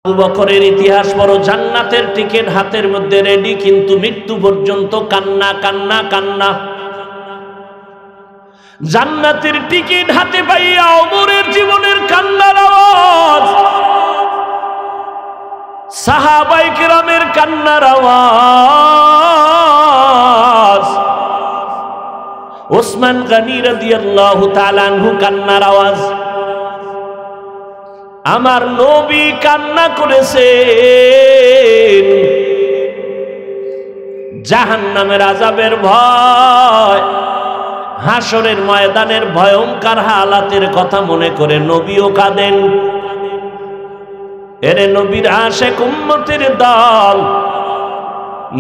আবু বকরের ইতিহাস পড়ো, জান্নাতের টিকিট হাতের মধ্যে রেডি, কিন্তু মৃত্যু পর্যন্ত কান্না কান্না কান্না। জান্নাতের টিকিট হাতে পাইয়া ওমরের জীবনের কান্নার আওয়াজ, সাহাবায়ে কেরামের কান্নার আওয়াজ, ওসমান গনি রাদিয়াল্লাহু তাআলা আনহু কান্নার আওয়াজ। আমার নবী কান্না করেছেন জাহান্নামের আযাবের ভয়, হাসরের ময়দানের ভয়ঙ্কর হালাতের কথা মনে করে নবীও কাঁদেন। এরে নবীর আশিক উম্মতের দল,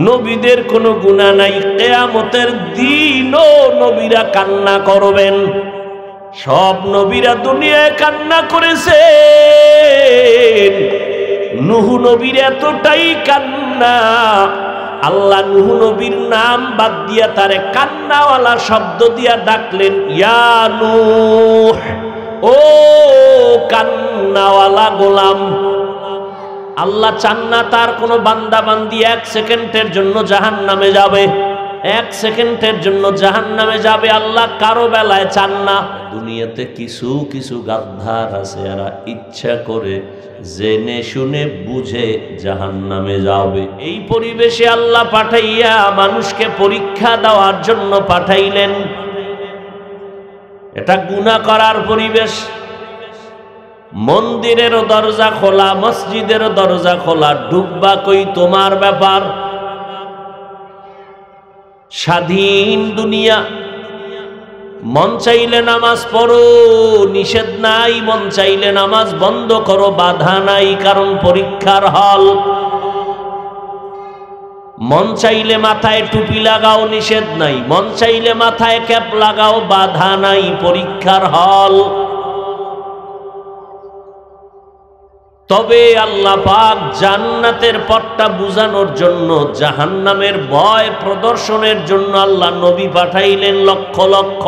নবীদের কোনো গুনাহ নাই, কিয়ামতের দিনও নবীরা কান্না করবেন। সব নবীরা দুনিয়ায় কান্না করেছেন, নূহ নবীর এতটাই কান্না, আল্লাহ নূহ নবীর নাম বাদ দিয়া তারে কান্নাওয়ালা শব্দ দিয়া ডাকলেন, ইয়া নূহ, ও কান্নাওয়ালা গোলাম। আল্লাহ চান না তার কোনো বান্দা বান্দি এক সেকেন্ডের জন্য জাহান্নামে যাবে, এক সেকেন্ডের জন্য জাহান্নামে যাবে, আল্লাহ কারো বেলায় চান না। দুনিয়াতে কিছু কিছু গাদ্দার আছে, এরা ইচ্ছা করে জেনে শুনে বুঝে জাহান্নামে যাবে। এই পরিবেশে আল্লাহ পাঠাইয়া মানুষকে পরীক্ষা দেওয়ার জন্য পাঠাইলেন। এটা গুনাহ করার পরিবেশ। মন্দিরেরও দরজা খোলা, মসজিদেরও দরজা খোলা, ঢুকবা কই তোমার ব্যাপার। স্বাধীন দুনিয়া, মন চাইলে নামাজ পড়ো, নিষেধ নাই, মন চাইলে নামাজ বন্ধ করো, বাধা নাই, কারণ পরীক্ষার হল। মন চাইলে মাথায় টুপি লাগাও, নিষেধ নাই, মন চাইলে মাথায় ক্যাপ লাগাও, বাধা নাই, পরীক্ষার হল। তবে আল্লাহ পাক জান্নাতের পথটা বুঝানোর জন্য, জাহান্নামের ভয় প্রদর্শনের জন্য আল্লাহ নবী পাঠাইলেন লক্ষ লক্ষ।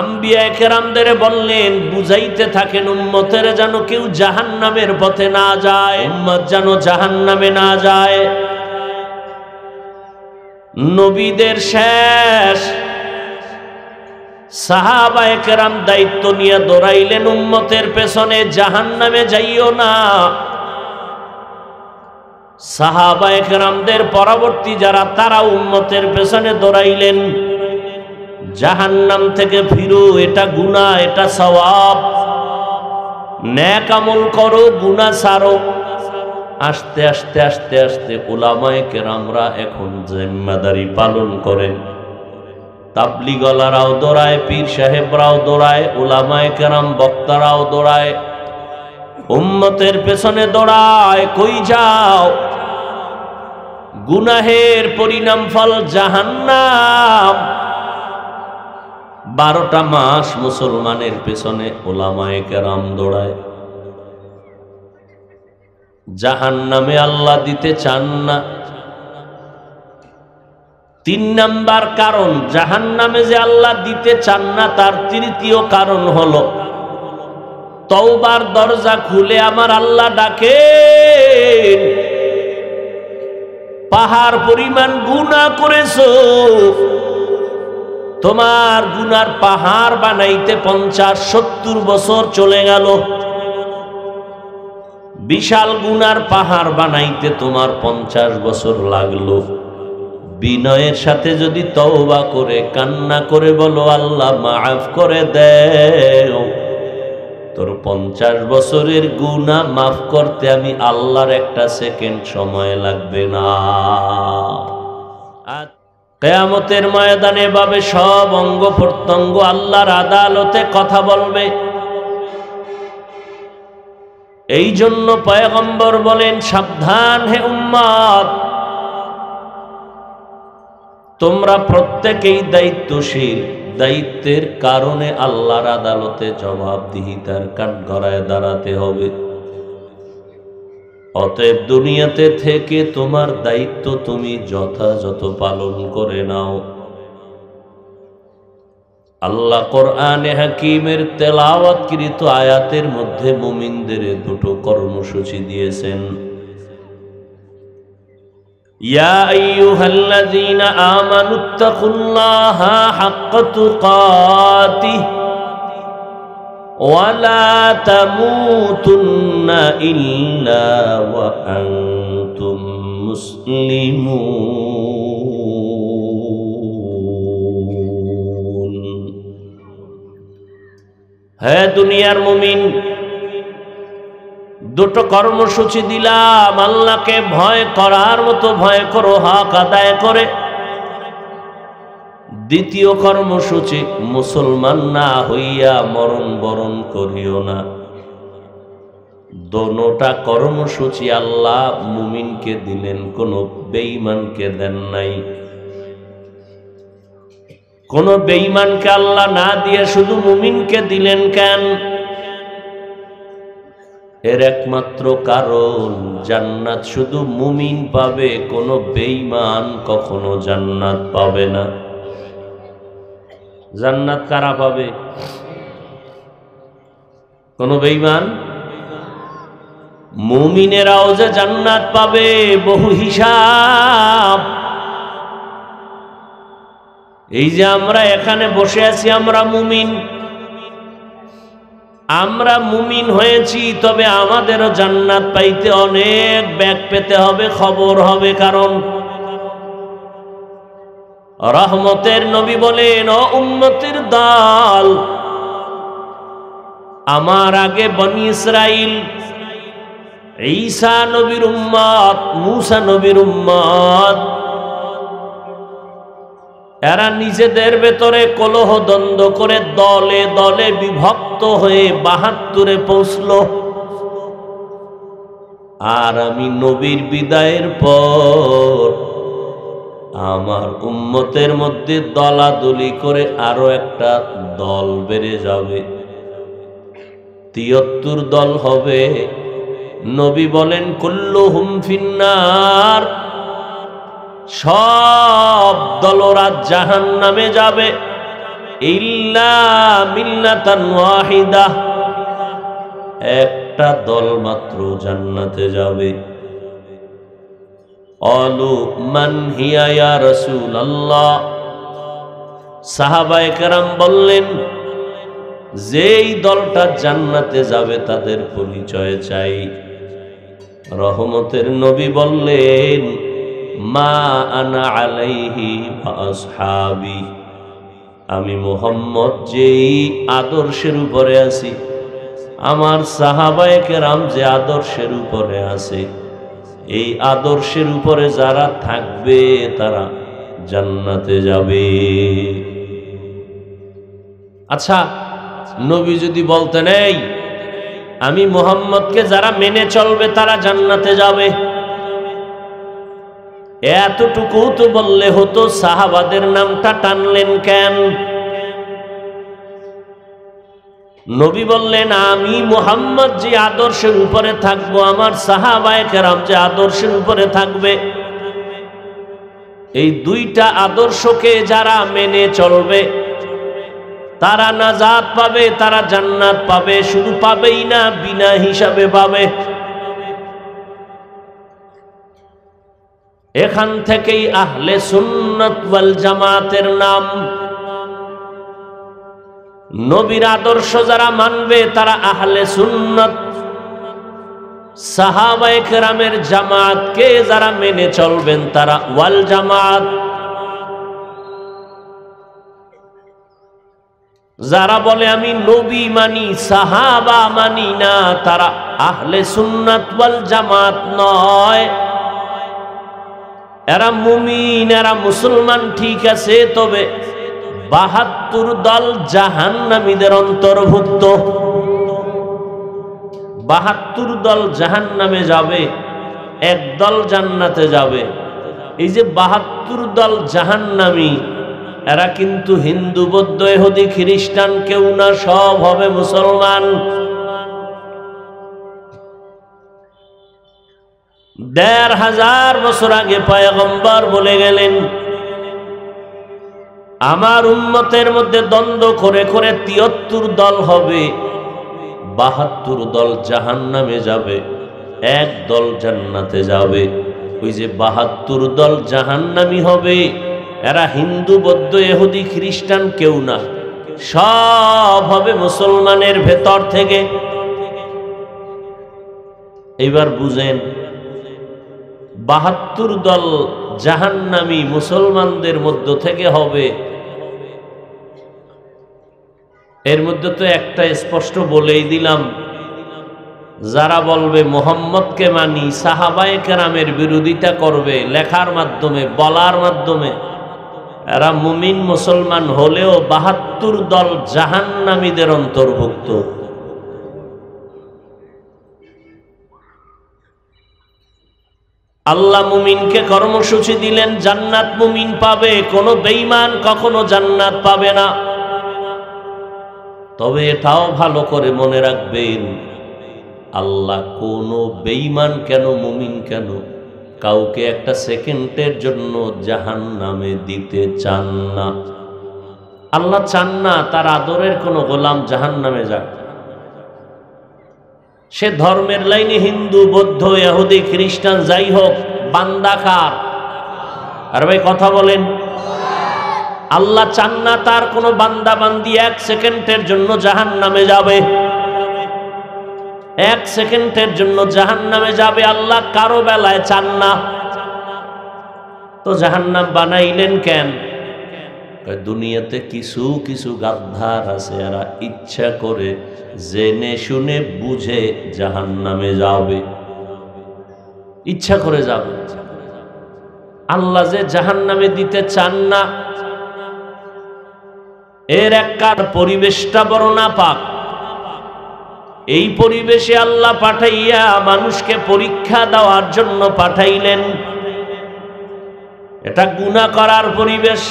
আম্বিয়া কেরামদের বললেন, বুঝাইতে থাকেন উম্মতের যেন কেউ জাহান্নামের পথে না যায়, উম্মত যেন জাহান্নামে না যায়। নবীদের শেষ, সাহাবায়ে কেরাম দায়িত্ব নিয়ে দৌড়াইলেন উম্মতের পেছনে, জাহান্নামে যাইও না। সাহাবায়ে কেরামদের পরবর্তী যারা, তারা উম্মতের পেছনে দৌড়াইলেন, জাহান্নাম থেকে ফিরো, এটা গুনাহ, এটা সওয়াব, নেক আমল করো, গুনাহ ছাড়ো। আস্তে আস্তে আস্তে আস্তে উলামায়ে কেরামরা এখন জিম্মাদারি পালন করেন। তাবলীগওয়ালারাও দৌড়ায়, পীর সাহেবরাও দৌড়ায়, উলামায়ে কেরাম বক্তারাও দৌড়ায়, উম্মতের পেছনে দৌড়ায়। কই যাও? গুনাহের পরিণাম ফল জাহান্নাম। 12টা মাস মুসলমানের পেছনে উলামায়ে কেরাম দৌড়ায়। জাহান্নামে আল্লাহ দিতে চান না। 3 নাম্বার কারণ, জাহান্নামে যে আল্লাহ দিতে চান না তার তৃতীয় কারণ হলো, তওবার দরজা খুলে আমার আল্লাহ ডাকেন, পাহাড় পরিমাণ গুনাহ করেছো, তোমার গুনার পাহাড় বানাইতে 50-70 বছর চলে গেল। বিশাল গুনার পাহাড় বানাইতে তোমার 50 বছর লাগলো। বিনয়ের সাথে যদি তওবা করে কান্না করে বলো, আল্লাহ মাফ করে দেও, তোর 50 বছরের গুনাহ মাফ করতে আমি আল্লাহর 1 সেকেন্ড সময় লাগবে না। কিয়ামতের ময়দানে ভাবে সব অঙ্গ প্রত্যঙ্গ আল্লাহর আদালতে কথা বলবে। এই জন্য পয়গম্বর বলেন, সাবধান হে উম্মত, তোমরা প্রত্যেকেই দায়িত্বশীল, দায়িত্বের কারণে আল্লাহর আদালতে জবাবদিহিতার কাঠগড়ায় দাঁড়াতে হবে। অতএব দুনিয়াতে থেকে তোমার দায়িত্ব তুমি যথাযথ পালন করে নাও। আল্লাহ কোরআনে হাকিমের তেলাওয়াতকৃত আয়াতের মধ্যে মুমিনদের দুটো কর্মসূচি দিয়েছেন। ইয়া আইয়ুহাল্লাযীনা আমানুত্তাকুল্লাহা হাক্কা তুকাতিহি ওয়া লা তামুতুন্না ইল্লা ওয়া আনতুম মুসলিমুন। হে দুনিয়ার মুমিন, দুটো কর্মসূচি দিলাম, আল্লাহকে ভয় করার মতো ভয় করো হক আদায় করে। দ্বিতীয় কর্মসূচি, মুসলমান না হইয়া মরণ বরণ করিও না। দোনোটা কর্মসূচি আল্লাহ মুমিনকে দিলেন, কোন বেঈমানকে দেন নাই। কোন বেঈমানকে আল্লাহ না দিয়ে শুধু মুমিনকে দিলেন কেন? এর একমাত্র কারণ, জান্নাত শুধু মুমিন পাবে, কোনো বেঈমান কখনো জান্নাত পাবে না। জান্নাত কারা পাবে? কোন বেঈমান? মুমিনেরাও যে জান্নাত পাবে, বহু হিসাব। এই যে আমরা এখানে বসে আছি, আমরা মুমিন, আমরা মুমিন হয়েছি, তবে আমাদেরও জান্নাত পাইতে অনেক ব্যাগ পেতে হবে, খবর হবে। কারণ রহমতের নবী বলেন, ও উম্মতের দল, আমার আগে বনি ইসরাইল, ঈসা নবীর উম্মত, মূসা নবীর উম্মত, এরা নিজেদের ভেতরে কলহ দ্বন্দ্ব করে দলে দলে বিভক্ত হয়ে ৭২-এ পৌঁছল। আর আমি নবীর বিদায়ের পর আমার উম্মতের মধ্যে দলাদলি করে আরো একটা দল বেড়ে যাবে, ৭৩ দল হবে। নবী বলেন, কুল্লুহুম ফিন্নার, সব দলরা জাহান্নামে যাবে, ইল্লা মিল্লাতান ওয়াহিদা, একটা দল মাত্র জান্নাতে যাবে। অলু মান হিয়া ইয়া রাসূলুল্লাহ, সাহাবায়ে কেরাম বললেন, যেই দলটা জান্নাতে যাবে তাদের পরিচয় চাই। রহমতের নবী বললেন, মা আনা আলাইহি ওয়া আসহাবি, আমি মুহাম্মদ যেই আদর্শের উপরে আছি, আমার সাহাবায়ে কেরাম যে আদর্শের উপরে আছে, এই আদর্শের উপরে যারা থাকবে তারা জান্নাতে যাবে। আচ্ছা, নবী যদি বলতেন, এই আমি মুহাম্মদকে যারা মেনে চলবে তারা জান্নাতে যাবে, এতটুকু তো বললে হতো, সাহাবাদের নামটা টানলেন কেন? নবী বললেন, আমি মুহাম্মদ যে আদর্শের উপরে থাকবো, আমার সাহাবায়ে কেরাম যে আদর্শের উপরে থাকবে, এই দুইটা আদর্শকে যারা মেনে চলবে তারা নাজাত পাবে, তারা জান্নাত পাবে। শুধু পাবেই না, বিনা হিসাবে পাবে। এখান থেকেই আহলে সুন্নাত ওয়াল জামাতের নাম। নবীর আদর্শ যারা মানবে তারা আহলে সুন্নাত, সাহাবায়ে কেরামের জামাতকে যারা মেনে চলবেন তারা ওয়াল জামাত। যারা বলে আমি নবী মানি, সাহাবা মানি না, তারা আহলে সুন্নাত ওয়াল জামাত নয়। এরা মুমিন, এরা মুসলমান ঠিক আছে, তবে ৭২ দল জাহান্নামীদের অন্তর্ভুক্ত। ৭২ দল জাহান্নামে যাবে, এক দল জান্নাতে যাবে। এই যে ৭২ দল জাহান্নামী, এরা কিন্তু হিন্দু, বৌদ্ধ, ইহুদি, খ্রিস্টান কেউ না, সব হবে মুসলমান। ১৫০০ বছর আগে পয়গম্বর বলে গেলেন, আমার উম্মতের মধ্যে দ্বন্দ্ব করে করে ৭৩ দল হবে, ৭২ দল জাহান্নামে যাবে, এক দল জান্নাতে যাবে। ওই যে ৭২ দল জাহান্নামী হবে, এরা হিন্দু, বৌদ্ধ, ইহুদি, খ্রিস্টান কেউ না, সব হবে মুসলমানের ভেতর থেকে। এবার বুঝেন, ৭২ দল জাহান্নামী মুসলমানদের মধ্য থেকে হবে। এর মধ্যে তো একটা স্পষ্ট বলেই দিলাম, যারা বলবে মুহাম্মদকে মানি, সাহাবায়ে কেরামের বিরোধিতা করবে লেখার মাধ্যমে, বলার মাধ্যমে, এরা মুমিন মুসলমান হলেও ৭২ দল জাহান্নামীদের অন্তর্ভুক্ত। আল্লাহ মুমিনকে কর্মসূচি দিলেন, জান্নাত মুমিন পাবে, কোনো বেঈমান কখনো জান্নাত পাবে না। তবে এটাও ভালো করে মনে রাখবেন, আল্লাহ কোনো বেঈমান কেন, মুমিন কেন, কাউকে একটা সেকেন্ডের জন্য জাহান্নামে দিতে চান না। আল্লাহ চান না তার আদরের কোনো গোলাম জাহান্নামে যাক। সে ধর্মের লাইনে হিন্দু, বৌদ্ধ, ইহুদি, খ্রিস্টান যাই হোক, বান্দা কার? আর ভাই কথা বলেন, আল্লাহ চান না তার কোনো বান্দা বান্দি এক সেকেন্ডের জন্য জাহান্নামে যাবে, এক সেকেন্ডের জন্য জাহান্নামে যাবে। আল্লাহ কারো বেলায় চান না। তো জাহান্নাম বানাইলেন কেন? দুনিয়াতে কিছু কিছু গাদ্দার আছে, এরা ইচ্ছা করে জেনে শুনে বুঝে জাহান্নামে যাবে, ইচ্ছা করে যাবে। আল্লাহ যে জাহান্নামে দিতে চান না, এর একবার পরিবেশটা বড় নাপাক। এই পরিবেশে আল্লাহ পাঠাইয়া মানুষকে পরীক্ষা দেওয়ার জন্য পাঠাইলেন। এটা গুনাহ করার পরিবেশ।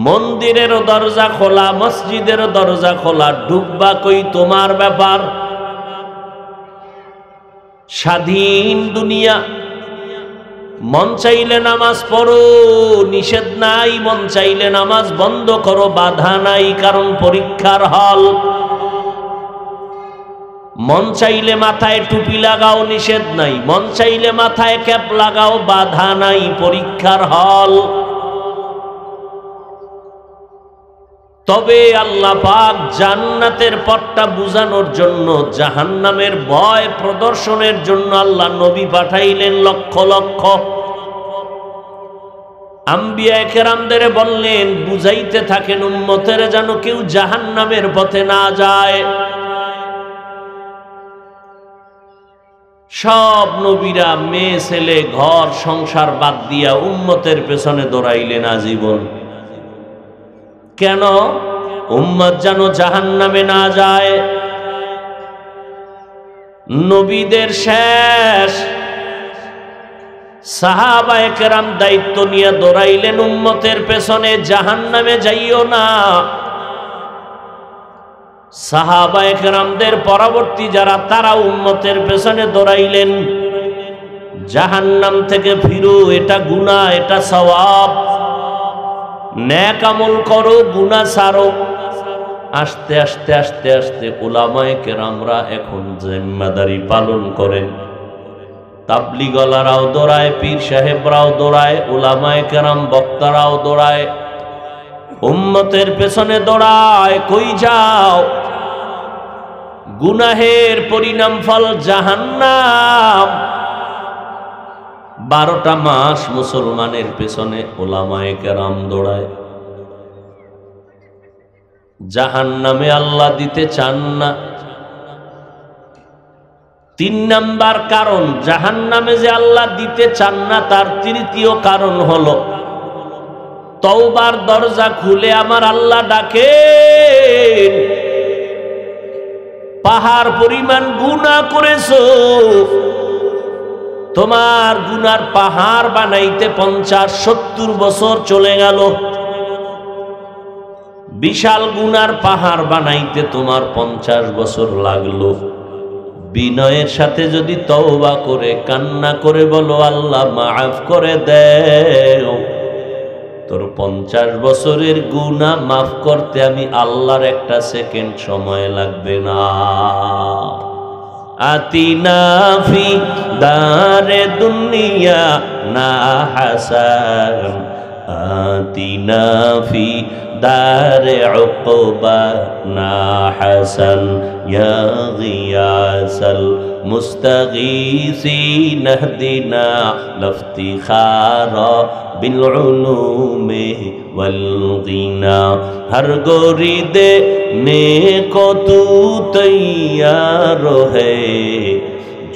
মন্দিরেরও দরজা খোলা, মসজিদেরও দরজা খোলা, ঢুকবা কই তোমার ব্যাপার। স্বাধীন দুনিয়া, মন চাইলে নামাজ পড়ো, নিষেধ নাই, মন চাইলে নামাজ বন্ধ করো, বাধা নাই, কারণ পরীক্ষার হল। মন চাইলে মাথায় টুপি লাগাও, নিষেধ নাই, মন চাইলে মাথায় ক্যাপ লাগাও, বাধা নাই, পরীক্ষার হল। তবে আল্লাহ পাক জান্নাতের পথটা বুঝানোর জন্য, জাহান্নামের ভয় প্রদর্শনের জন্য আল্লাহ নবী পাঠাইলেন লক্ষ লক্ষ। আম্বিয়া কেরামদের বললেন, বুঝাইতে থাকেন উম্মতের যেন কেউ জাহান্নামের পথে না যায়। সব নবীরা মেয়ে ছেলে ঘর সংসার বাদ দিয়া উম্মতের পেছনে দৌড়াইলেন আজীবন। কেন? উম্মত যেন জাহান্নামে না যায়। নবীদের শেষ, সাহাবায়ে কেরাম দায়িত্ব নিয়ে দৌড়াইলেন উম্মতের পেছনে, জাহান্নামে যাইও না। সাহাবায়ে কেরামদের পরবর্তী যারা, তারা উম্মতের পেছনে দৌড়াইলেন, জাহান্নাম থেকে ফিরো, এটা গুনাহ, এটা সওয়াব, নেক আমল করো, গুনাহ ছাড়ো। আস্তে আস্তে আস্তে আস্তে উলামায়ে কেরামরা এখন জিম্মাদারি পালন করেন। তাবলীগওয়ালারাও দৌড়ায়, পীর সাহেবরাও দৌড়ায়, উলামায়ে কেরাম বক্তারাও দৌড়ায়, উম্মতের পেছনে দৌড়ায়। কই যাও? গুনাহের পরিণাম ফল জাহান্নাম। 12টা মাস মুসলমানের পেছনে উলামায়ে কেরাম দৌড়ায়। জাহান্নামে আল্লাহ দিতে চান না। 3 নাম্বার কারণ, জাহান্নামে যে আল্লাহ দিতে চান না তার তৃতীয় কারণ হলো, তওবার দরজা খুলে আমার আল্লাহ ডাকেন। পাহাড় পরিমাণ গুনাহ করেছো, তোমার গুনার পাহাড় বানাইতে 50-70 বছর চলে গেল। বিশাল গুনার পাহাড় বানাইতে তোমার 50 বছর লাগলো। বিনয়ের সাথে যদি তওবা করে কান্না করে বলো, আল্লাহ মাফ করে দেও, তোর 50 বছরের গুনাহ মাফ করতে আমি আল্লাহর একটা সেকেন্ড সময় লাগবে না। আতিনা ফি দারে দুনিয়া না হাসান, আতিনা ফি দারে উকবা না হাসান, ইয়া গিয়াসাল মুস্তাগীসিন ইহদিনা লাফতিখারা বিল উলুমি ওয়াল গিনা। হর গোরি দেনে কো তু তৈয়ার है,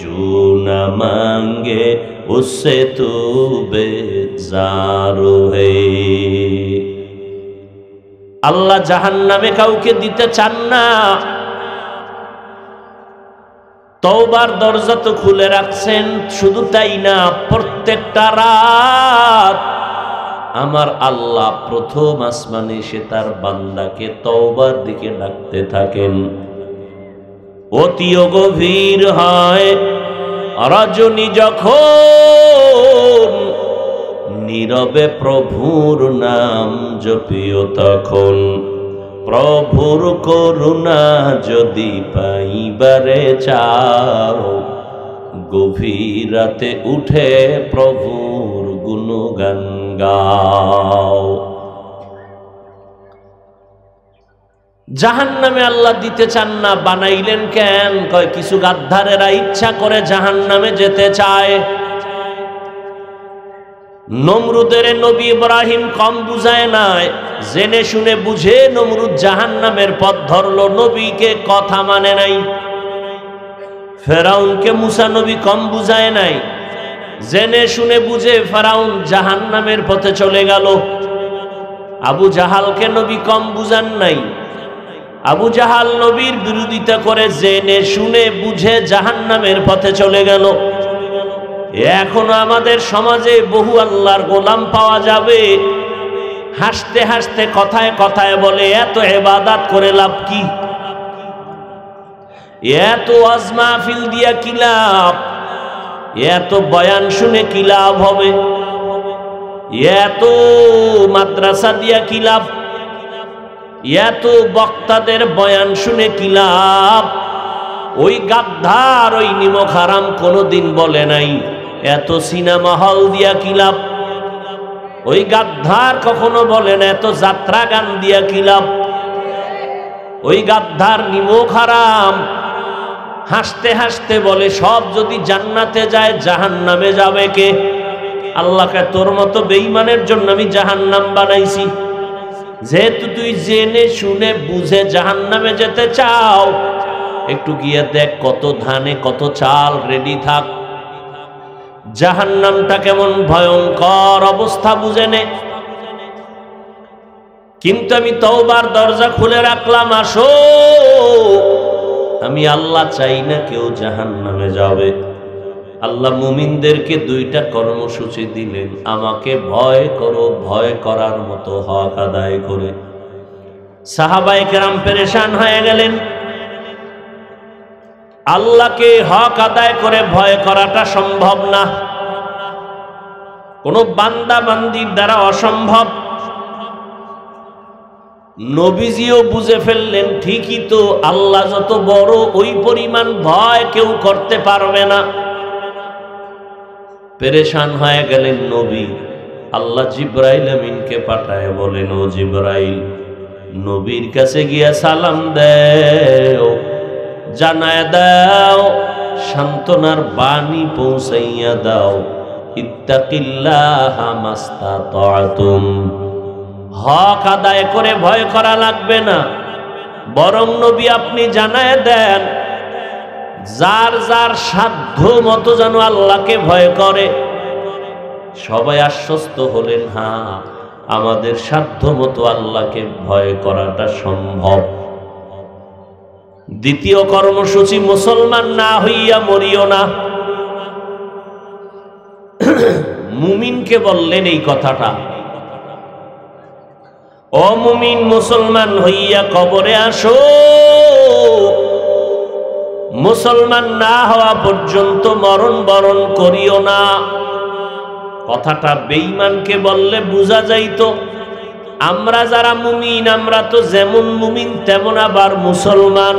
जो न मांगे उससे तू बेजार है। আল্লাহ জাহান্নামে কাউকে দিতে চান না। তওবার দরজা তো খুলে রাখছেন, শুধু তাই না, প্রত্যেকটা রাত আমার আল্লাহ প্রথম আসমানে এসে তার বান্দাকে তওবার দিকে ডাকতে থাকেন। অতিও গভীর হয় রজনী যখন, নীরবে প্রভুর নাম জপিও তখন। প্রভুর করুণা যদি পাইবারে চাও, গভীর রাতে উঠে প্রভুর গুণগান গাও। জাহান্নামে আল্লাহ দিতে চান না, বানাইলেন কেন? কয় কিছু গাদ্দারেরা ইচ্ছা করে জাহান্নামে যেতে চায়। নমরুদের নবী ইব্রাহিম কম বুঝায় নাই, জেনে শুনে বুঝে নমরুদ জাহান্নামের পথ ধরলো, নবীকে কথা মানে নাই। ফেরাউনকে মুসা নবী কম বুঝায় নাই, জেনে শুনে বুঝে ফেরাউন জাহান্নামের পথে চলে গেল। আবু জাহালকে নবী কম বুঝান নাই, আবু জাহাল নবীর বিরোধিতা করে জেনে শুনে বুঝে জাহান্নামের পথে চলে গেল। এখনো আমাদের সমাজে বহু আল্লাহর গোলাম পাওয়া যাবে, হাসতে হাসতে কথায় কথায় বলে এত ইবাদত করে লাভ কি, এত ওয়াজ মাহফিল দিয়া কি লাভ, এত বয়ান শুনে কি লাভ হবে, এত মাদ্রাসা দিয়া কি লাভ, এত বক্তাদের বয়ান শুনে কি লাভ। ওই গাদ্দার ওই নিমক হারাম কোনোদিন বলে নাই এত সিনেমা হল দিয়া কি লাভ। ওই গাদ্দার কখনো বলে না এত যাত্রা গান দিয়া কি লাভ। ওই গাদ্দার নিমক হারাম হাসতে হাসতে বলে সব যদি জান্নাতে যায় জাহান্নামে যাবে কে? আল্লাহকে তোর মতো বেঈমানের জন্য আমি জাহান্নাম বানাইছি। যেহেতু তুই জেনে শুনে বুঝে জাহান্নামে যেতে চাও, একটু গিয়ে দেখ কত ধানে কত চাল রেডি থাক। জাহান্নামটা কেমন ভয়ঙ্কর অবস্থা বুঝে নে। কিন্তু আমি তওবার দরজা খুলে রাখলাম, আসো। আমি আল্লাহ চাই না কেউ জাহান্নামে যাবে। আল্লাহ মুমিনদেরকে দুইটা কর্মসূচি দিলেন, আমাকে ভয় করো, ভয় করার মতো হক আদায় করে। সাহাবায়ে কেরাম পেরেশান হয়ে গেলেন। আল্লাহকে হক আদায় করে ভয় করাটা সম্ভব না, কোন বান্দা বান্দির দ্বারা অসম্ভব। নবীজিও বুঝে ফেললেন, ঠিকই তো, আল্লাহ যত বড় ওই পরিমাণ ভয় কেউ করতে পারবে না। পেরেশান হয়ে গেলেন নবী। আল্লাহ জিব্রাইল আমিনকে পাঠায় বলেন, ও জিব্রাইল, নবীর কাছে গিয়া সালাম দেও, জানায় দাও, সান্ত্বনার বাণী পৌঁছাইয়া দাও, ইত্তাকিল্লাহা মাস্তাতাতুম। হক আদায় করে ভয় করা লাগবে না, বরং নবী আপনি জানায় দেন যার যার সাধ্য মতো যেন আল্লাহকে ভয় করে। সবাই আশ্বস্ত হলেন, হ্যাঁ আমাদের সাধ্য মতো আল্লাহকে ভয় করাটা সম্ভব। দ্বিতীয় কর্মসূচি, মুসলমান না হইয়া মরিও না। মুমিনকে বললেন এই কথাটা, ও মুমিন, মুসলমান হইয়া কবরে আসো। মুসলমান না হওয়া পর্যন্ত মরণ বরণ করিও না। কথাটা বেঈমানকে বললে বোঝা যাইতো আমরা যারা মুমিন আমরা তো যেমন মুমিন তেমন আবার মুসলমান,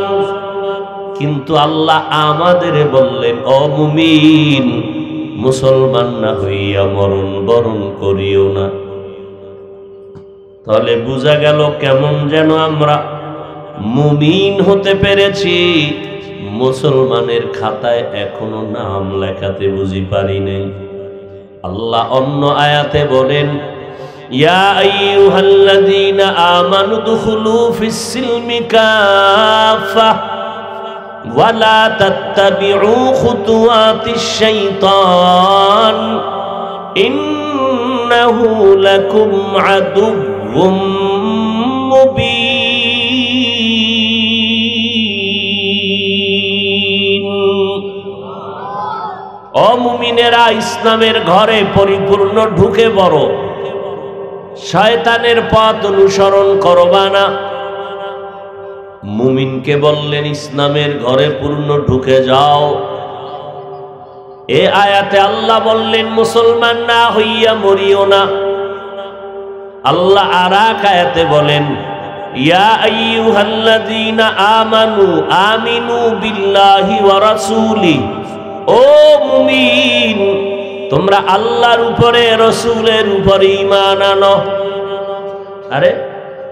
কিন্তু আল্লাহ আমাদের বললেন ও মুমিন, মুসলমান না হইয়া মরণ বরণ করিও না। তাহলে বোঝা গেল কেমন যেন আমরা মুমিন হতে পেরেছি, মুসলমানের খাতায় এখনো নাম লেখাতে বুঝি পারি নাই। আল্লাহ অন্য আয়াতে বলেন ইয়া আইয়ুহাল্লাযীনা আমানু দুখুলু ফিস-সিলমি কাফা ওয়া লা তাত্তাবিউ খুতুওয়াতিশ-শাইতান ইন্নাহু লাকুম আদুউম মুবিন। ও মুমিনেরা, ইসলামের ঘরে পরিপূর্ণ ঢুকে পড়ো, শয়তানের পথ অনুসরণ করবা না। মুমিনকে বললেন ইসলামের ঘরে পূর্ণ ঢুকে যাও। এ আয়াতে আল্লাহ বললেন মুসলমান না হইয়া মরিও না। আল্লাহ আর এক আয়াতে বলেন ইয়া আইয়ুহাল্লাযীনা আমানু আমিনু বিল্লাহি ওয়া রাসূলি। ও মুমিন, তোমরা আল্লাহর উপরে রসুলের উপরে ঈমান আনো। আরে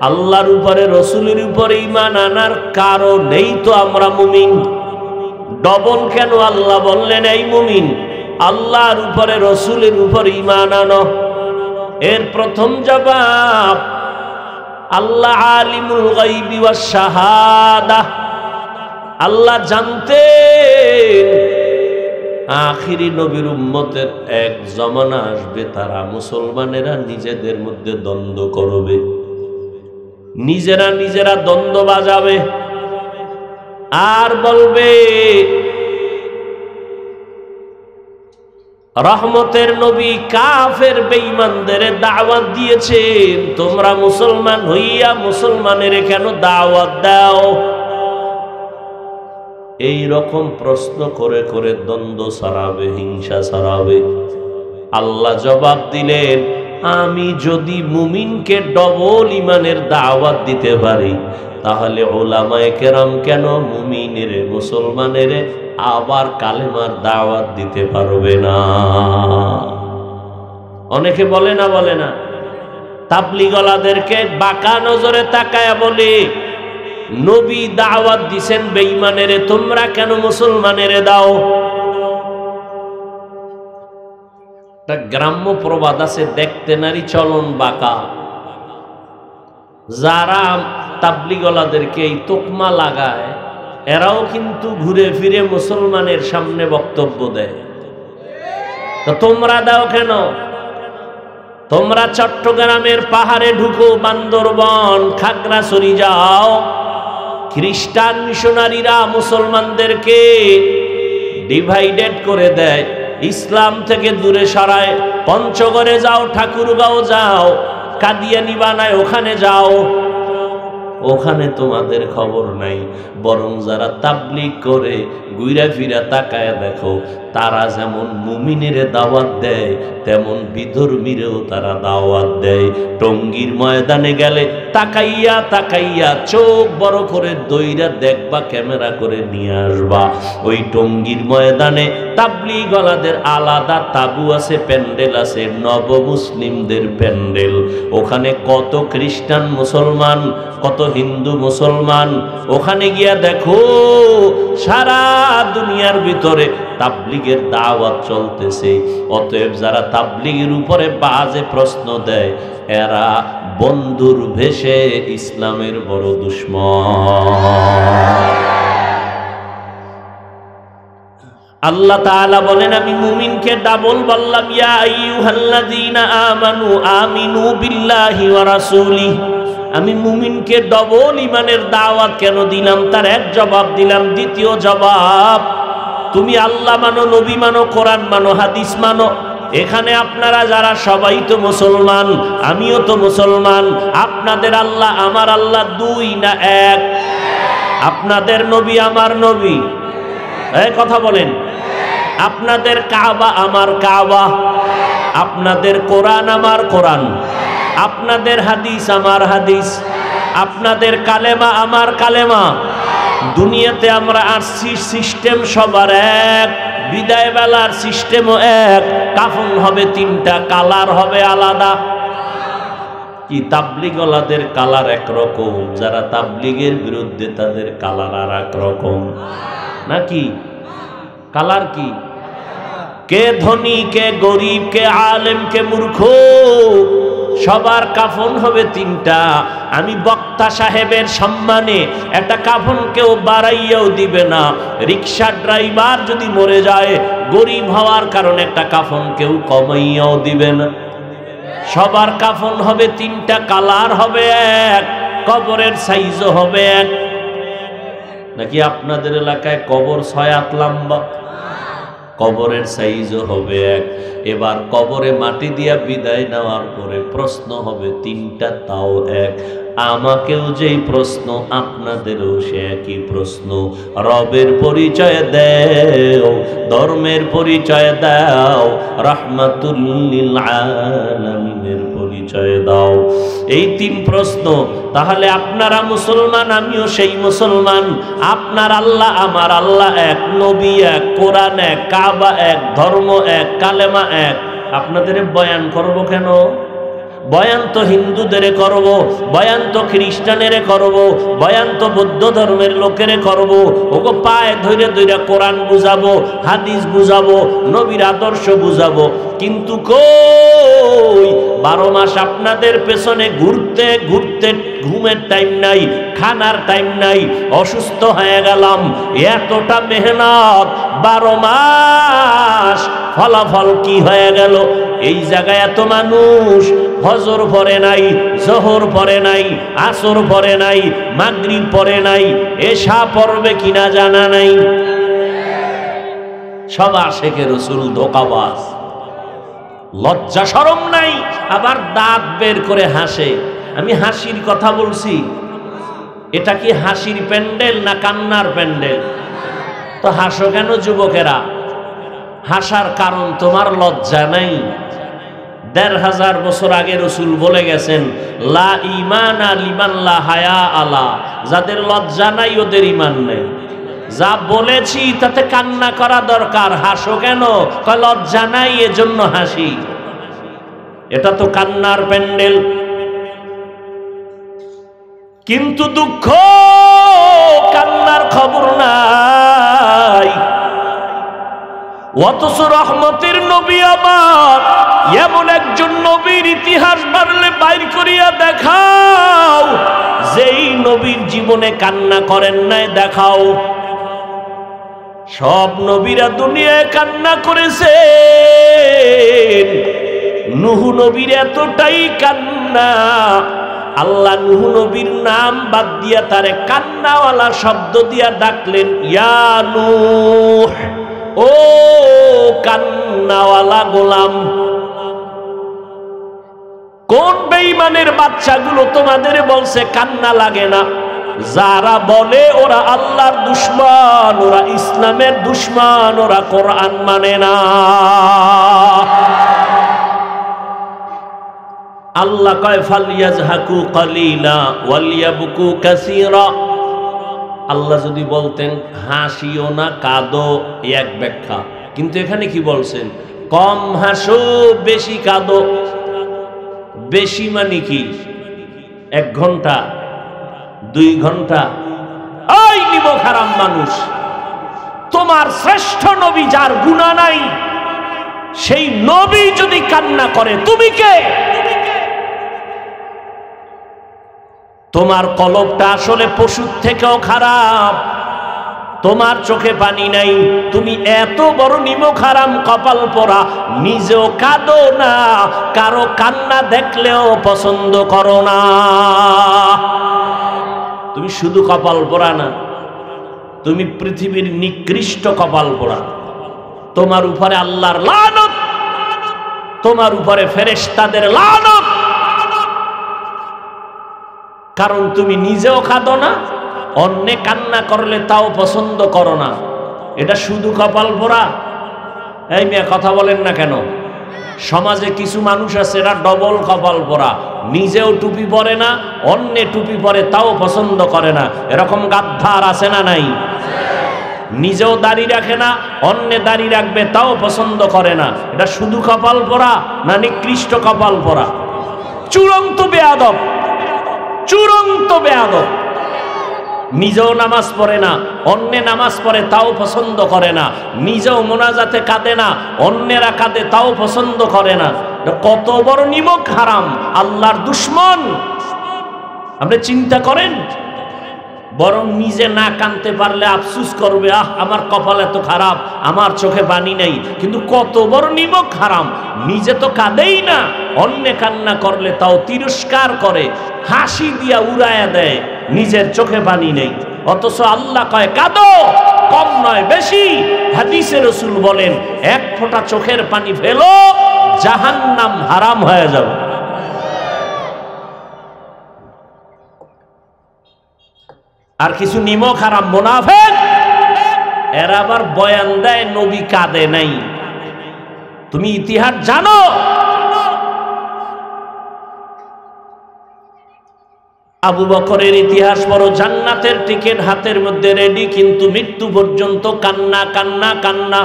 আল্লাহর উপরে রসুলের উপরে ঈমান আনার কারণেই তো আমরা মুমিন। ডবল কেন আল্লাহ বললেন এই মুমিন আল্লাহর উপরে রসুলের উপরে ঈমান আনো? এর প্রথম জবাব আল্লাহ আলিমুল গায়বি ওয়াস শাহাদাহ। আল্লাহ জানতেন আখিরি নবীর উম্মতের এক জমানা আসবে, তারা মুসলমানেরা নিজেদের মধ্যে দ্বন্দ্ব করবে, নিজেরা দ্বন্দ্ব বাজাবে আর বলবে রহমতের নবী কাফের বেঈমানদের দাওয়াত দিয়েছেন, তোমরা মুসলমান হইয়া মুসলমানের কেন দাওয়াত দাও? এই রকম প্রশ্ন করে করে দ্বন্দ্ব ছড়াবে, হিংসা ছড়াবে। আল্লাহ জবাব দিলেন আমি যদি মুমিনকে ডবল ইমানের দাওয়াত দিতে পারি, তাহলে উলামায়ে কেরাম কেন মুমিনের মুসলমানের আবার কালেমার দাওয়াত দিতে পারবে না? অনেকে বলে না তাবলীগওয়ালাদেরকে বাঁকা নজরে তাকায়া বলে নবী দাওয়াত দিছেন বেঈমানেরে, তোমরা কেন মুসলমানেরে দাও? একটা গ্রাম্য প্রবাদ আছে, দেখতে নারী চলন বাঁকা। যারা তাবলীগওয়ালাদেরকে এই তোকমা লাগায় এরাও কিন্তু ঘুরে ফিরে মুসলমানের সামনে বক্তব্য দেয়। তো তোমরা দাও কেন? তোমরা চট্টগ্রামের পাহাড়ে ঢুকো, বান্দরবন খাগড়াছড়ি যাও, খ্রিস্টান মিশনারিরা মুসলমানদেরকে ডিভাইডেড করে দেয়, ইসলাম থেকে দূরে সরায়। পঞ্চগড়ে যাও, ঠাকুরগাঁও যাও, কাদিয়ানি বানায়, ওখানে যাও, ওখানে তোমাদের খবর নাই। বরং যারা তাবলীগ করে ঘুরা ফিরা তাকায় দেখো, তারা যেমন মুমিনের দাওয়াত দেয় তেমন বিধর্মীরেও তারা দাওয়াত দেয়। টঙ্গীর ময়দানে গেলে তাকাইয়া তাকাইয়া চোখ বড় করে দইরা দেখবা, ক্যামেরা করে নিয়ে আসবা। ওই টঙ্গীর ময়দানে তাবলীগওয়ালাদের আলাদা তাবু আছে, প্যান্ডেল আছে, নব মুসলিমদের প্যান্ডেল। ওখানে কত খ্রিস্টান মুসলমান, কত হিন্দু মুসলমান, ওখানে গিয়া দেখো সারা দুনিয়ার ভিতরে তাবলীগের দাওয়াত চলতেছে। অতএব যারা তাবলীগের উপরে বাজে প্রশ্ন দেয়, এরা বন্ধুর ভেষে ইসলামের বড় দুশমন। আল্লাহ তাআলা বলেন আমি মুমিনকে ডাবল বললাম ইয়া আইয়ুহাল্লাযীনা আমানু আমিনু বিল্লাহি ওয়া রাসূলিহি। আমি মুমিনকে ডবল ইমানের দাওয়াত কেন দিলাম তার এক জবাব দিলাম। দ্বিতীয় জবাব, তুমি আল্লাহ মানো, নবী মানো, কোরআন মানো, হাদিস মানো। এখানে আপনারা যারা সবাই তো মুসলমান, আমিও তো মুসলমান। আপনাদের আল্লাহ আমার আল্লাহ দুই না এক? আপনাদের নবী আমার নবী, এই কথা বলেন। আপনাদের কাবা আমার কাবা, আপনাদের কোরআন আমার কোরআন, আপনাদের হাদিস আমার হাদিস, আপনাদের কালেমা আমার কালেমা। দুনিয়াতে আমরা আসছি, সিস্টেম সবার এক, বিদায় বেলার সিস্টেমও এক, কাফন হবে তিনটা, কালার হবে আলাদা। কি তাবলিগওয়ালাদের কালার একরকম, যারা তাবলিগের বিরুদ্ধে তাদের কালার আর একরকম নাকি? কালার কি? কে ধনী, কে গরিব, কে আলেম, কে মূর্খ, সবার কাফন হবে তিনটা। আমি বক্তা সাহেবের সম্মানে একটা কাফন কেউ বাড়াইয়াও দিবে না। রিক্সা ড্রাইভার যদি মরে যায়, গরিব হওয়ার কারণে একটা কাফন কেউ কমাইয়াও দিবে না। সবার কাফন হবে তিনটা, কালার হবে এক, কবরের সাইজও হবে এক। নাকি আপনাদের এলাকায় কবর 6 হাত লম্বা, কবরের সাইজও হবে এক। এবার কবরে মাটি দিয়া বিদায় নেওয়ার পরে প্রশ্ন হবে তিনটা, তাও এক। আমাকেও যেই প্রশ্ন, আপনাদেরও সে একই প্রশ্ন। রবের পরিচয় দাও, ধর্মের পরিচয় দাও, রাহমাতুল লিল আলামিনের পরিচয় দাও। এই 3 প্রশ্ন। তাহলে আপনারা মুসলমান, আমিও সেই মুসলমান। আপনার আল্লাহ আমার আল্লাহ এক, নবী এক, কোরআন এক, কাবা এক, ধর্ম এক, কালেমা এক। আপনাদের বয়ান করব কেন? বয়ান তো হিন্দুদের করব, বয়ান তো খ্রিস্টানের করব, বয়ান তো বৌদ্ধ ধর্মের লোকের করব। ওগো পায়ে ধরে ধরে কোরআন বুঝাবো, হাদিস বুঝাবো, নবীর আদর্শ বুঝাবো। কিন্তু কই 12 মাস আপনাদের পেছনে ঘুরতে ঘুরতে ঘুমের টাইম নাই, খানার টাইম নাই, অসুস্থ হয়ে গেলাম। এতটা মেহনত 12 মাস, ফলাফল কি হয়ে গেল? এই জায়গায় এত মানুষ ফজর পড়ে নাই, জোহর পড়ে নাই, আসর পড়ে নাই, মাগরিব পড়ে নাই, এশা পড়বে কিনা জানা নাই। সব আশেকে রসুল ধোঁকাবাজ, লজ্জা শরম নাই, আবার দাঁত বের করে হাসে। আমি হাসির কথা বলছি, এটা কি হাসির প্যান্ডেল না কান্নার প্যান্ডেল? তো হাসো কেন যুবকেরা? হাসার কারণ তোমার লজ্জা নাই। 1500 বছর আগে রসুল বলে গেছেন, লা ঈমানা লিমান লা হায়া আলা, যাদের লজ্জা নাই ওদের ঈমান নেই। যা বলেছি তাতে কান্না করা দরকার। হাসো কেন? কয় লজ্জা নাই এজন্য হাসি। এটা তো কান্নার প্যান্ডেল। কিন্তু দুঃখ, কান্নার খবর নাই। অথচ রহমতের নবী আমার, এমন একজন নবীর ইতিহাস বাড়লে বাইর করিয়া দেখাও, যেই নবীর জীবনে কান্না করেন নাই, দেখাও। সব নবীরা দুনিয়ায় কান্না করেছে, নূহ নবীর এতটাই কান্না, আল্লাহ নূহ নবীর নাম বাদ দিয়া তারে কান্নাওয়ালা শব্দ দিয়া ডাকলেন, ইয়া নূহ, ও কান্নাওয়ালা গোলাম। কোন বেঈমানের বাচ্চাগুলো তোমাদের বলছে কান্না লাগে না? যারা বলে ওরা আল্লাহর দুশমন, ওরা ইসলামের দুশমন, ওরা কোরআন মানে না। আল্লাহ কয় ফালিয়াজহাকু কালিলা ওয়ালিয়াবকু কাসীরা। আল্লাহ যদি বলতেন হাসিও না, কাঁদো, এক ব্যাখ্যা। কিন্তু এখানে কি বলছেন? কম হাসো, বেশি কাঁদো। বেশি মানে কি? 1 ঘন্টা, 2 ঘন্টা? ওই নিমক হারাম মানুষ, তোমার শ্রেষ্ঠ নবী যার গুনাহ নাই, সেই নবী যদি কান্না করে, তুমি কে? তোমার কলবটা আসলে পশুর থেকেও খারাপ। তোমার চোখে পানি নাই, তুমি এত বড় নিমক হারাম কপাল পোড়া, নিজেও কাঁদো না, কারো কান্না দেখলেও পছন্দ করো না। তুমি শুধু কপাল পোড়া না, তুমি পৃথিবীর নিকৃষ্ট কপাল পোড়া। তোমার উপরে আল্লাহর লানত, তোমার উপরে ফেরেশতাদের লানত। কারণ তুমি নিজেও কাঁদো না, অন্যে কান্না করলে তাও পছন্দ করো না। এটা শুধু কপাল পোড়া? এই মেয়ে কথা বলেন না কেন? সমাজে কিছু মানুষ আছে এরা ডবল কপাল পরা, নিজেও টুপি পরে না, অন্যে টুপি পরে তাও পছন্দ করে না। এরকম গাদ্দার আছে না নাই? নিজেও দাড়ি রাখে না, অন্যে দাড়ি রাখবে তাও পছন্দ করে না। এটা শুধু কপাল পরা না নিকৃষ্ট কপাল পরা? চূড়ান্ত বেয়াদব, চূড়ান্ত বেয়াদব। নিজেও নামাজ পড়ে না, অন্যে নামাজ পড়ে তাও পছন্দ করে না। নিজেও মোনাজাতে কাঁদে না, অন্যেরা কাঁদে তাও পছন্দ করে না। কত বড় নিমক হারাম, আল্লাহর দুশমন। আপনি চিন্তা করেন, বরং নিজে না কাঁদতে পারলে আফসুস করবে, আহ আমার কপাল এত খারাপ, আমার চোখে পানি নেই। কিন্তু কত বড় নিমক হারাম, নিজে তো কাঁদেই না, অন্যে কান্না করলে তাও তিরস্কার করে, হাসি দিয়া উড়ায়া দেয়, নিজের চোখে পানি নেই। অথচ আল্লাহ কয় কাঁদো, কম নয় বেশি। হাদিসে রাসূল বলেন এক ফোঁটা চোখের পানি ফেলো, জাহান্নাম হারাম হয়ে যাবে। আর কিছু নিমক হারাম মুনাফিক, এরা আবার বয়ান দেয় নবী কাঁদে নাই। তুমি ইতিহাস জানো? আবু বকরের ইতিহাস পড়ো, জান্নাতের টিকিট হাতের মধ্যে রেডি, কিন্তু মৃত্যু পর্যন্ত কান্না কান্না কান্না।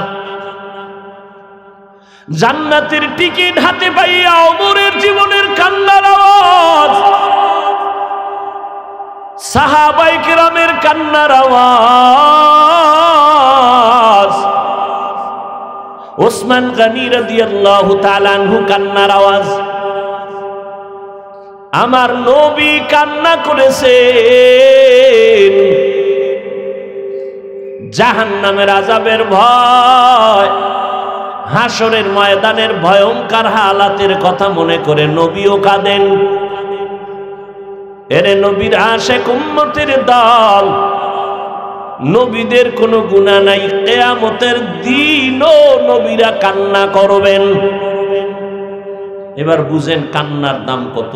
জান্নাতের টিকিট হাতে পাইয়া ওমরের জীবনের কান্নার আওয়াজ, সাহাবায়ে কেরামের কান্নার আওয়াজ, ওসমান গনি রাদিয়াল্লাহু তাআলা আনহু কান্নার আওয়াজ। আমার নবী কান্না করেছেন জাহান্নামের আযাবের ভয়, হাসরের ময়দানের ভয়ঙ্কর হালাতের কথা মনে করে নবীও কাঁদেন। এরে নবীর আশিক উম্মতের দল, নবীদের কোনো গুনাহ নাই, কিয়ামতের দিনও নবীরা কান্না করবেন। এবার বুঝেন কান্নার দাম কত।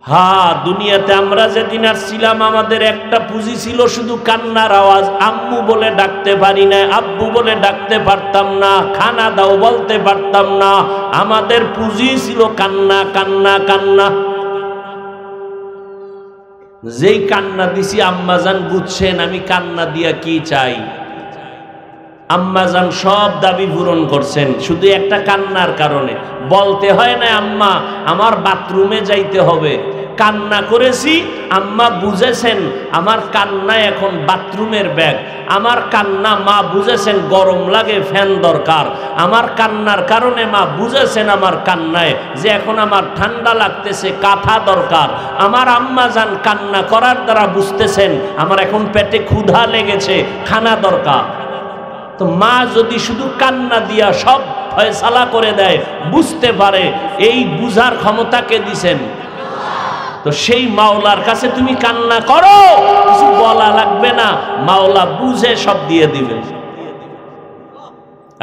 হ্যাঁ, দুনিয়াতে আমরা যেদিন আসছিলাম আমাদের একটা পুঁজি ছিল শুধু কান্নার আওয়াজ। আম্মু বলে ডাকতে পারি না, আব্বু বলে ডাকতে পারতাম না, খানা দাও বলতে পারতাম না। আমাদের পুঁজি ছিল কান্না কান্না কান্না। যেই কান্না দিছি আম্মাজান বুঝছেন আমি কান্না দিয়া কি চাই। আম্মাজান সব দাবি পূরণ করছেন শুধু একটা কান্নার কারণে। বলতে হয় না আম্মা আমার বাথরুমে যাইতে হবে, কান্না করেছি, আম্মা বুঝেছেন আমার কান্না এখন বাথরুমের ব্যাগ। আমার কান্না মা বুঝেছেন গরম লাগে ফ্যান দরকার। আমার কান্নার কারণে মা বুঝেছেন আমার কান্নায় যে এখন আমার ঠান্ডা লাগতেছে, কাঁথা দরকার। আমার আম্মা জান কান্না করার দ্বারা বুঝতেছেন আমার এখন পেটে ক্ষুধা লেগেছে, খানা দরকার। তো মা যদি শুধু কান্না দিয়া সব ফয়সালা করে দেয়, বুঝতে পারে, এই বুঝার ক্ষমতা কে দিছেন? তো সেই মাওলার কাছে তুমি কান্না করো, কিছু বলা লাগবে না, মাওলা বুঝে সব দিয়ে দিবে।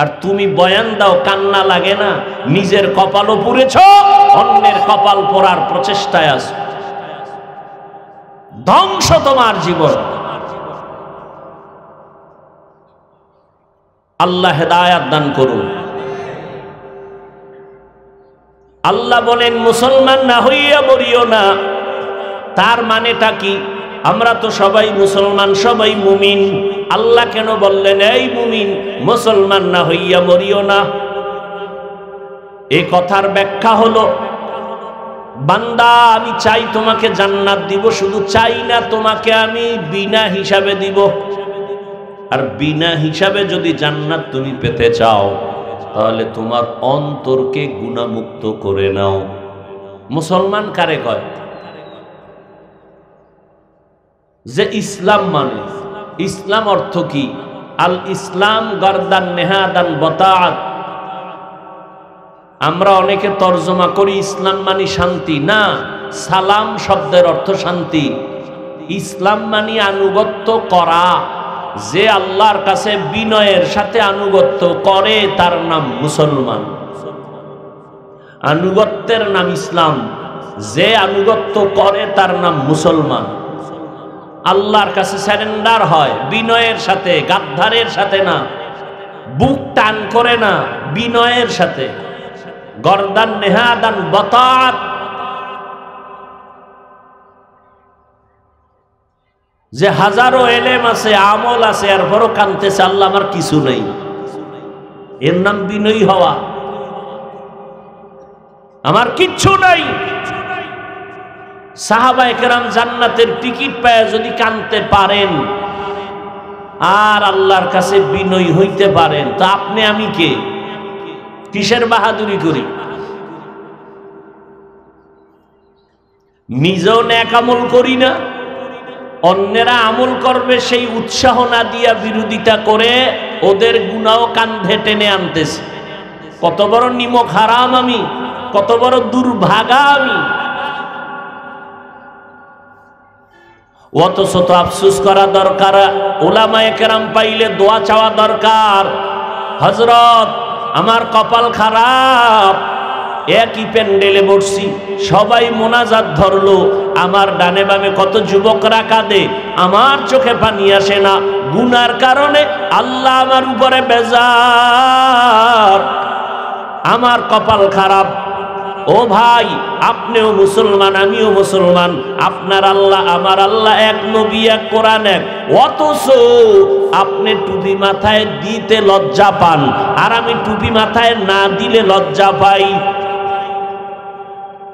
আর তুমি বয়ান দাও, কান্না লাগে না, নিজের কপালও পুড়েছ, অন্যের কপাল পোড়ার প্রচেষ্টায় আছো। ধ্বংস তোমার জীবন। আল্লাহ হেদায়াত দান করুন। আল্লাহ বলেন মুসলমান না হইয়া মরিও না। তার মানেটা কি? আমরা তো সবাই মুসলমান, সবাই মুমিন। আল্লাহ কেন বললেন এই মুমিন মুসলমান না হইয়া মরিও না? এই কথার ব্যাখ্যা হলো, বান্দা আমি চাই তোমাকে জান্নাত দিব, শুধু চাই না তোমাকে আমি বিনা হিসাবে দিব। আর বিনা হিসাবে যদি জান্নাত তুমি পেতে চাও তাহলে তোমার অন্তরকে গুনাহমুক্ত করে নাও। মুসলমান কারে কয়? যে ইসলাম মানে। ইসলাম অর্থ কি? আল ইসলাম গারদান নেহাদান বতাআত। আমরা অনেকে তর্জমা করি ইসলাম মানে শান্তি। না, সালাম শব্দের অর্থ শান্তি। ইসলাম মানে আনুগত্য করা। যে আল্লাহর কাছে বিনয়ের সাথে আনুগত্য করে তার নাম মুসলমান। আনুগত্যের নাম ইসলাম, যে আনুগত্য করে তার নাম মুসলমান। আল্লাহর কাছে সারেন্ডার হয় বিনয়ের সাথে, গাদ্দারের সাথে না। বুক টান করে না, বিনয়ের সাথে। গর্দান নেহাদান বতাত, যে হাজারো এলেম আছে, আমল আছে, এরপরও কানতেছে আল্লাহ আমার কিছু নেই। এর নাম বিনয়ী হওয়া। আমার কিচ্ছু নাই। সাহাবায়ে কেরাম জান্নাতের টিকিট পায় যদি কানতে পারেন আর আল্লাহর কাছে বিনয়ী হইতে পারেন, তো আপনি আমি কে? কিসের বাহাদুরি করি? নিজেও নেক আমল করি না, অন্যেরা আমল করবে সেই উৎসাহ না দিয়া বিরোধিতা করে ওদের গুনাহ কান্ধে টেনে আনতেছে। কত বড় নিমক হারাম আমি, কত বড় দুর্ভাগা আমি। অথচ তো আফসোস করা দরকার, উলামায়ে কেরাম পাইলে দোয়া চাওয়া দরকার। হযরত আমার কপাল খারাপ, একই প্যান্ডেলে বসছি, সবাই মোনাজাত ধরলো, আমার ডানে বামে কত যুবকরা কাঁদে, আমার চোখে পানি আসে না। গুনার কারণে আল্লাহ আমার উপরে বেজার, আমার কপাল খারাপ। ও ভাই, আপনিও মুসলমান, আমিও মুসলমান, আপনার আল্লাহ আমার আল্লাহ এক, নবী এক, কোরআন এক। অথচ আপনি টুপি মাথায় দিতে লজ্জা পান, আর আমি টুপি মাথায় না দিলে লজ্জা পাই।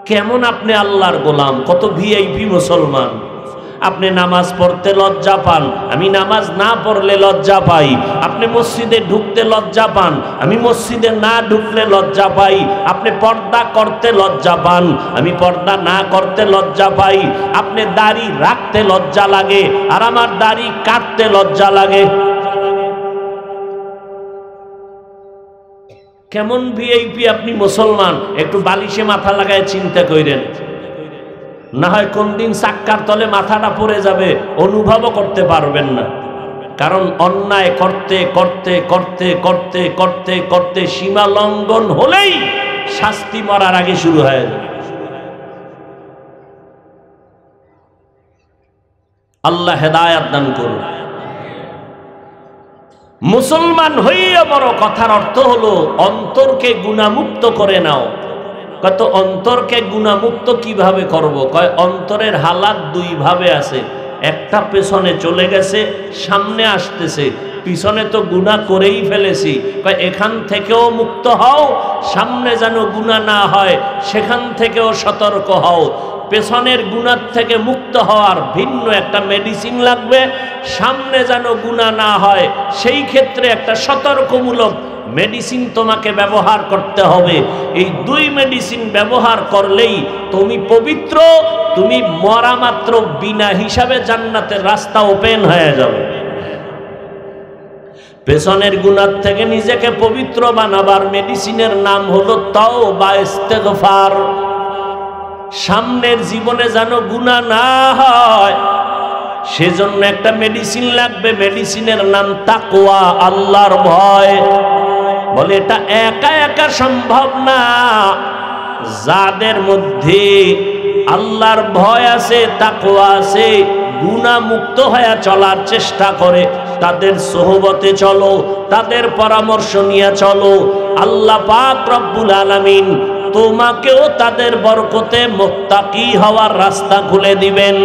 কেমন আপনি আল্লাহর গোলাম, কত ভিআইপি মুসলমান। আপনি নামাজ পড়তে লজ্জা পান, আমি নামাজ না পড়লে লজ্জা পাই। আপনি মসজিদে ঢুকতে লজ্জা পান, আমি মসজিদে না ঢুকলে লজ্জা পাই। আপনি পর্দা করতে লজ্জা পান, আমি পর্দা না করতে লজ্জা পাই। আপনি দাড়ি রাখতে লজ্জা লাগে, আর আমার দাড়ি কাটতে লজ্জা লাগে। কেমন ভিআইপি আপনি মুসলমান, একটু বালিশে মাথা লাগায় চিন্তা করেন, না হয় কোন দিন চাক্কার তলে মাথাটা পড়ে যাবে, অনুভবও করতে পারবেন না। কারণ অন্যায় করতে করতে করতে করতে করতে করতে সীমা লঙ্ঘন হলেই শাস্তি মরার আগে শুরু হয়ে যাবে। আল্লাহ হেদায়েত দান করুন। মুসলমান হইয়া বড়, কথার অর্থ হলো অন্তরকে গুনাহমুক্ত করে নাও। কত অন্তরকে গুনাহমুক্ত কিভাবে করব? কয় অন্তরের হালাত দুই ভাবে আছে, একটা পেছনে চলে গেছে, সামনে আসতেছে। পিছনে তো গুনাহ করেই ফেলেছি, কয় এখান থেকেও মুক্ত হও, সামনে যেন গুনাহ না হয় সেখান থেকেও সতর্ক হও। পেছনের গুনাহ থেকে মুক্ত হওয়ার ভিন্ন একটা মেডিসিন লাগবে, সামনে যেন গুনাহ না হয় সেই ক্ষেত্রে একটা সতর্কমূলক মেডিসিন তোমাকে ব্যবহার করতে হবে। এই দুই মেডিসিন ব্যবহার করলেই তুমি পবিত্র, তুমি মরা মাত্র বিনা হিসাবে জান্নাতের রাস্তা ওপেন হয়ে যাবে। পেছনের গুনাহ থেকে নিজেকে পবিত্র বানাবার মেডিসিনের নাম হলো তাওবা, ইস্তেগফার। সামনের জীবনে যেন গুনাহ না হয় সেজন্য একটা মেডিসিন লাগবে, মেডিসিনের নাম তাকওয়া, আল্লাহর ভয়। বলে এটা একা একা সম্ভব না। যাদের মধ্যে আল্লাহর ভয় আছে, তাকওয়া আছে, গুনাহ মুক্ত হয়ে চলার চেষ্টা করে, তাদের সোহবতে চলো, তাদের পরামর্শ নিয়ে চলো। আল্লাহ পাক রব্বুল আলামিন তোমাকেও তাদের বরকতে মুত্তাকি হওয়ার রাস্তা খুলে দিবেন।